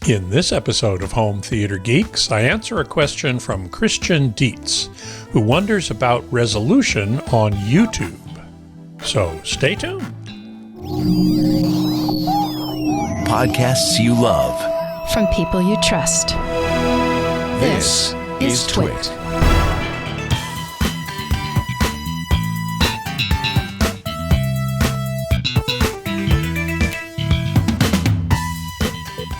In this episode of Home Theater Geeks, I answer a question from Christian Dietz, who wonders about resolution on YouTube. So stay tuned. Podcasts you love. From people you trust. This is TWiT.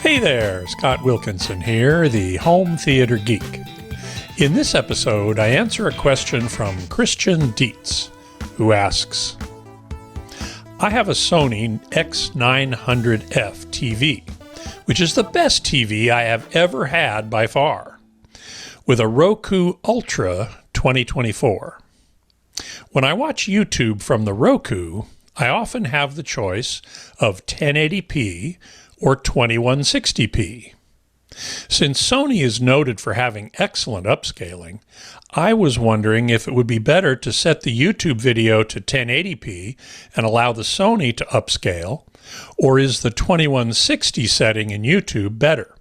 Hey there, Scott Wilkinson here, the Home Theater Geek. In this episode, I answer a question from Christian Dietz, who asks, I have a Sony X900F TV, which is the best TV I have ever had by far, with a Roku Ultra 2024. When I watch YouTube from the Roku, I often have the choice of 1080p or 2160p. Since Sony is noted for having excellent upscaling, I was wondering if it would be better to set the YouTube video to 1080p and allow the Sony to upscale, or is the 2160 setting in YouTube better?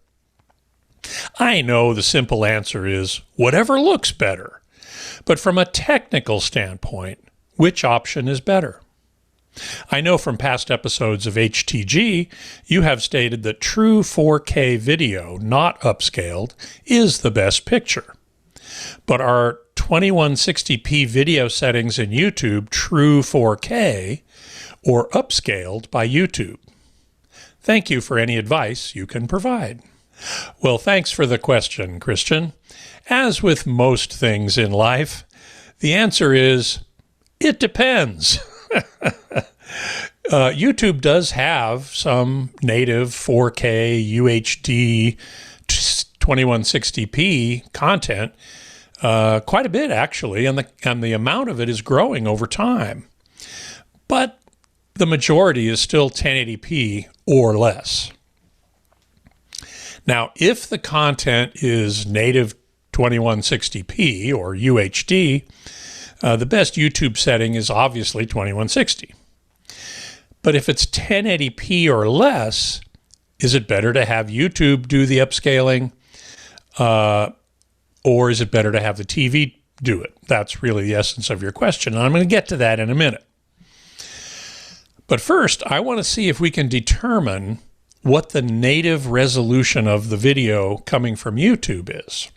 I know the simple answer is whatever looks better, but from a technical standpoint, which option is better? I know from past episodes of HTG, you have stated that true 4K video, not upscaled, is the best picture. But are 2160p video settings in YouTube true 4K or upscaled by YouTube? Thank you for any advice you can provide. Well, thanks for the question, Christian. As with most things in life, the answer is, it depends. YouTube does have some native 4K UHD 2160p content, quite a bit actually, and the amount of it is growing over time. But the majority is still 1080p or less. Now, if the content is native 2160p or UHD, the best YouTube setting is obviously 2160. But if it's 1080p or less, is it better to have YouTube do the upscaling, or is it better to have the TV do it? That's really the essence of your question, and I'm going to get to that in a minute. But first, I want to see if we can determine what the native resolution of the video coming from YouTube is.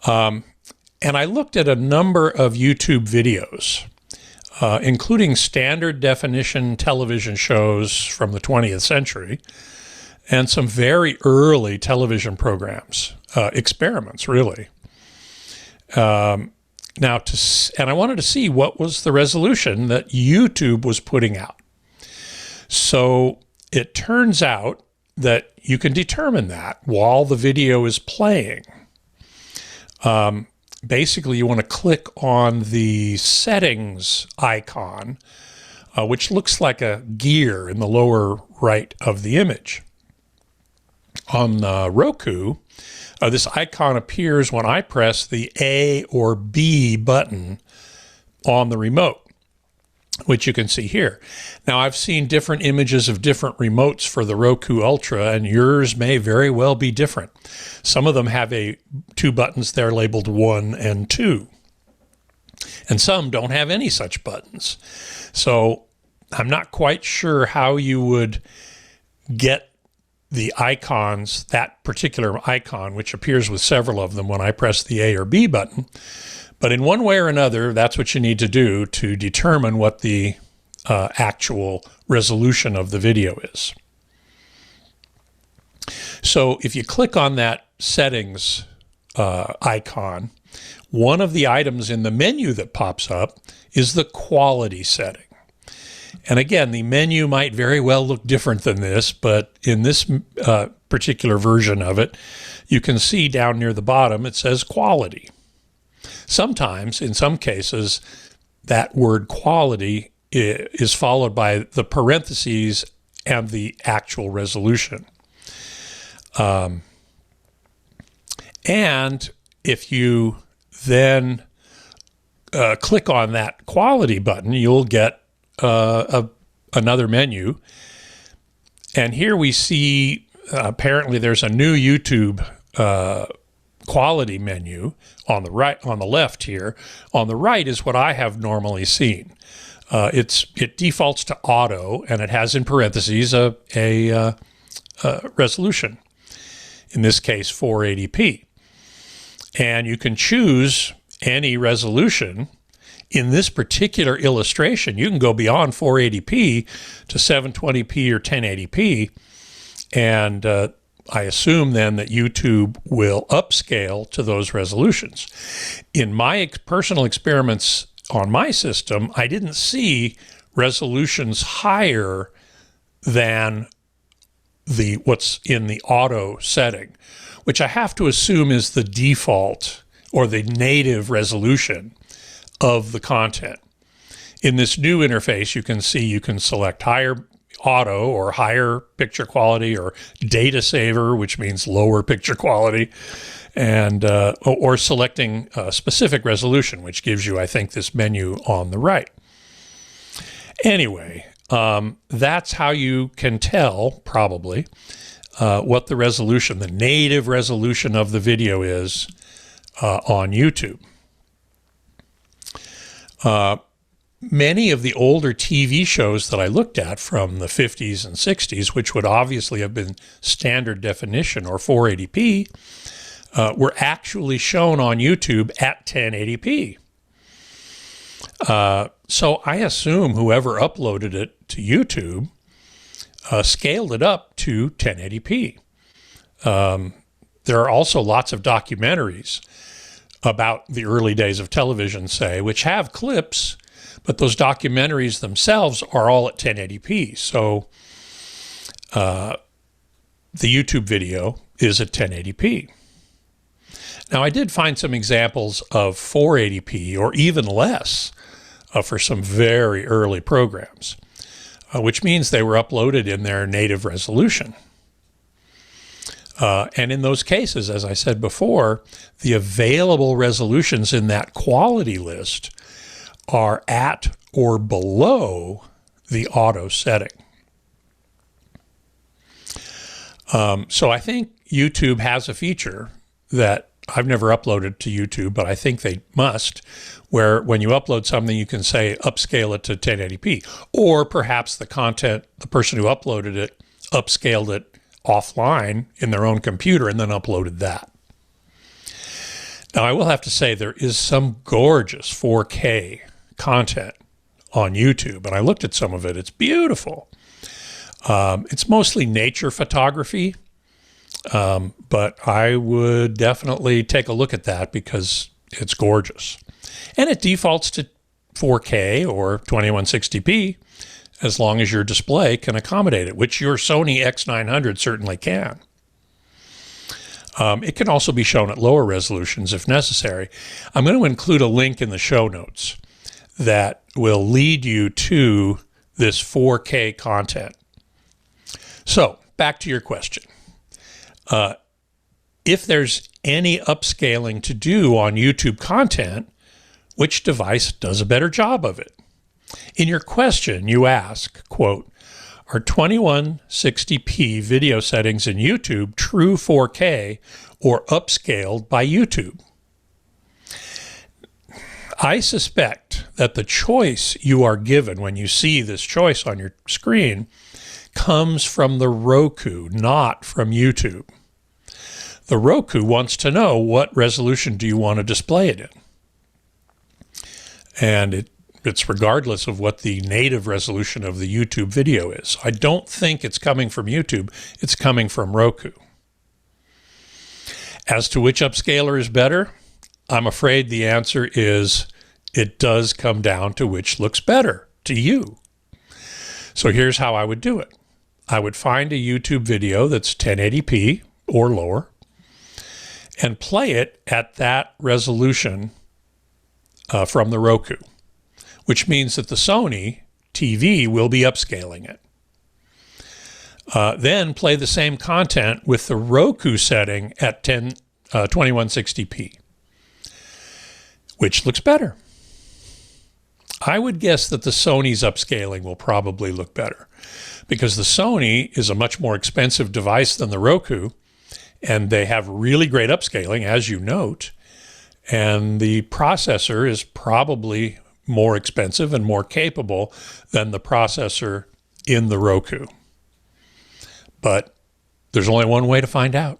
And I looked at a number of YouTube videos, including standard definition television shows from the 20th century and some very early television programs, experiments really. And I wanted to see what was the resolution that YouTube was putting out. So it turns out that you can determine that while the video is playing. Basically, you want to click on the settings icon, which looks like a gear in the lower right of the image. On Roku, this icon appears when I press the A or B button on the remote, which you can see here. Now, I've seen different images of different remotes for the Roku Ultra, and yours may very well be different. Some of them have two buttons there labeled 1 and 2, and some don't have any such buttons. So I'm not quite sure how you would get the icons, that particular icon, which appears with several of them when I press the A or B button. But in one way or another, that's what you need to do to determine what the actual resolution of the video is. So if you click on that settings icon, one of the items in the menu that pops up is the quality setting. And again, the menu might very well look different than this, but in this particular version of it, you can see down near the bottom, it says quality. Sometimes, in some cases, that word quality is followed by the parentheses and the actual resolution. And if you then click on that quality button, you'll get another menu, And here we see apparently there's a new YouTube quality menu on the right, on the left here. On the right is what I have normally seen. It defaults to auto, and it has in parentheses a resolution. In this case, 480p. And you can choose any resolution. In this particular illustration, you can go beyond 480p to 720p or 1080p. And I assume then that YouTube will upscale to those resolutions. In my personal experiments on my system, I didn't see resolutions higher than what's in the auto setting, which I have to assume is the default or the native resolution of the content. In this new interface, you can see you can select higher auto or higher picture quality, or data saver, which means lower picture quality, and or selecting a specific resolution, which gives you, I think, this menu on the right. Anyway, that's how you can tell, probably, what the resolution, the native resolution of the video is on YouTube. Many of the older TV shows that I looked at from the 50s and 60s, which would obviously have been standard definition or 480p, were actually shown on YouTube at 1080p. So I assume whoever uploaded it to YouTube scaled it up to 1080p. There are also lots of documentaries about the early days of television, say, which have clips, but those documentaries themselves are all at 1080p. So the YouTube video is at 1080p. Now, I did find some examples of 480p or even less for some very early programs, which means they were uploaded in their native resolution. And in those cases, as I said before, the available resolutions in that quality list are at or below the auto setting. So I think YouTube has a feature that I've never uploaded to YouTube, but I think they must, where when you upload something, you can say upscale it to 1080p, or perhaps the person who uploaded it upscaled it offline in their own computer and then uploaded that. Now, I will have to say there is some gorgeous 4K content on YouTube, and I looked at some of it. It's beautiful. It's mostly nature photography, but I would definitely take a look at that because it's gorgeous. And it defaults to 4K or 2160p as long as your display can accommodate it, which your Sony X900 certainly can. It can also be shown at lower resolutions if necessary. I'm going to include a link in the show notes that will lead you to this 4K content. So, back to your question. If there's any upscaling to do on YouTube content, which device does a better job of it? In your question, you ask, quote, are 2160p video settings in YouTube true 4K or upscaled by YouTube? I suspect that the choice you are given when you see this choice on your screen comes from the Roku, not from YouTube. The Roku wants to know what resolution do you want to display it in. And it's regardless of what the native resolution of the YouTube video is. I don't think it's coming from YouTube. It's coming from Roku. As to which upscaler is better, I'm afraid the answer is it does come down to which looks better to you. So here's how I would do it. I would find a YouTube video that's 1080p or lower and play it at that resolution from the Roku, which means that the Sony TV will be upscaling it. Then play the same content with the Roku setting at 2160p, which looks better. I would guess that the Sony's upscaling will probably look better because the Sony is a much more expensive device than the Roku, and they have really great upscaling, as you note, and the processor is probably more expensive and more capable than the processor in the Roku. But there's only one way to find out,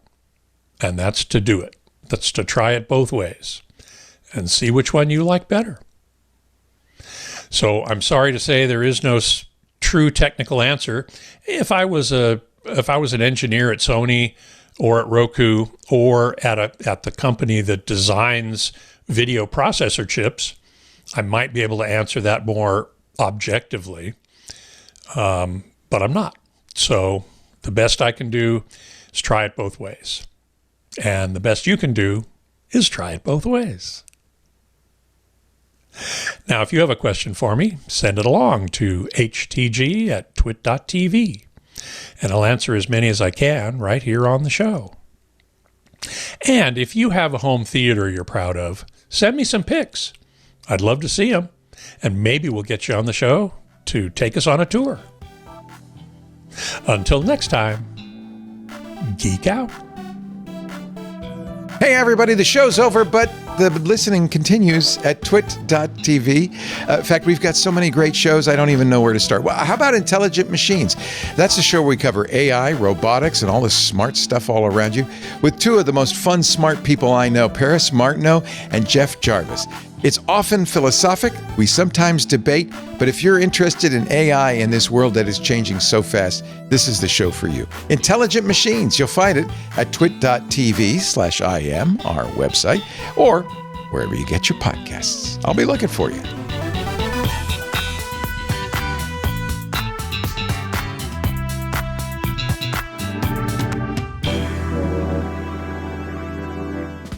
and that's to do it. That's to try it both ways and see which one you like better. So I'm sorry to say there is no true technical answer. If I was an engineer at Sony or at Roku or at the company that designs video processor chips, I might be able to answer that more objectively, but I'm not. So the best I can do is try it both ways. And the best you can do is try it both ways. Now, if you have a question for me, send it along to htg@twit.tv, and I'll answer as many as I can right here on the show. And if you have a home theater you're proud of, send me some pics. I'd love to see them, and maybe we'll get you on the show to take us on a tour. Until next time, geek out. Hey everybody, the show's over, but the listening continues at twit.tv. In fact, we've got so many great shows, I don't even know where to start. Well, how about Intelligent Machines? That's a show where we cover AI, robotics, and all this smart stuff all around you with two of the most fun, smart people I know, Paris Martineau and Jeff Jarvis. It's often philosophic, we sometimes debate, but if you're interested in AI in this world that is changing so fast, this is the show for you. Intelligent Machines, you'll find it at twit.tv/IM, our website, or wherever you get your podcasts. I'll be looking for you.